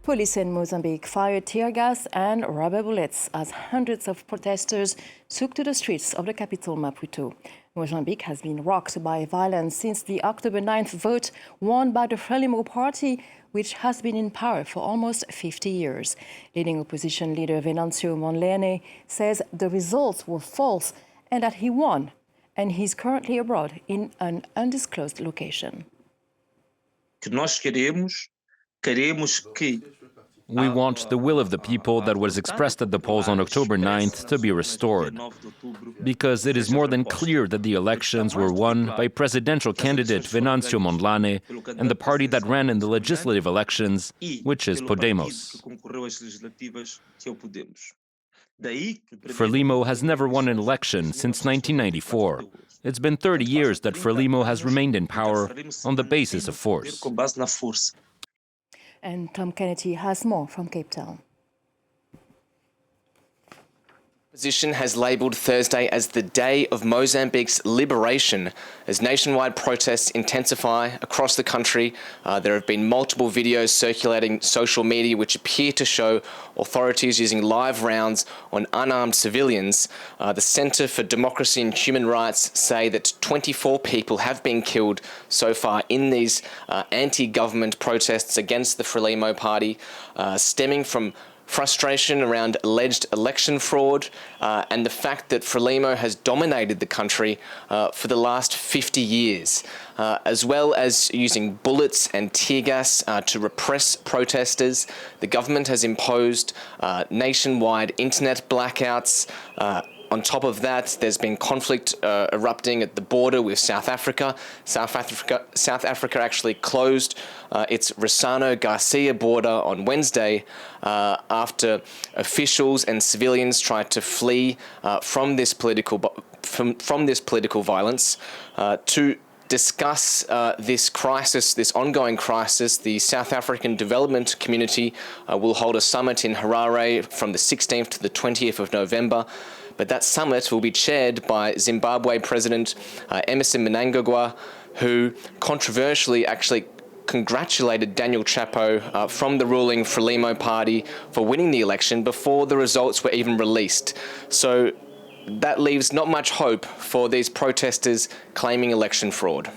Police in Mozambique fired tear gas and rubber bullets as hundreds of protesters took to the streets of the capital, Maputo. Mozambique has been rocked by violence since the October 9th vote won by the Frelimo party, which has been in power for almost 50 years. Leading opposition leader Venancio Mondlane says the results were false and that he won, and he's currently abroad in an undisclosed location. We want the will of the people that was expressed at the polls on October 9th to be restored, because it is more than clear that the elections were won by presidential candidate Venancio Mondlane and the party that ran in the legislative elections, which is Podemos. Frelimo has never won an election since 1994. It's been 30 years that Frelimo has remained in power on the basis of force. And Tom Canetti has more from Cape Town. Opposition has labelled Thursday as the day of Mozambique's liberation as nationwide protests intensify across the country. There have been multiple videos circulating social media which appear to show authorities using live rounds on unarmed civilians. The Centre for Democracy and Human Rights say that 24 people have been killed so far in these anti-government protests against the Frelimo party, stemming from frustration around alleged election fraud and the fact that Frelimo has dominated the country for the last 50 years, as well as using bullets and tear gas to repress protesters. The government has imposed nationwide internet blackouts. On top of that, there's been conflict erupting at the border with South Africa. South Africa actually closed its Ressano Garcia border on Wednesday after officials and civilians tried to flee from this political violence. To discuss this crisis, this ongoing crisis, the South African Development Community will hold a summit in Harare from the 16th to the 20th of November. But that summit will be chaired by Zimbabwe President Emmerson Mnangagwa, who controversially actually congratulated Daniel Chapo from the ruling Frelimo party for winning the election before the results were even released. So that leaves not much hope for these protesters claiming election fraud.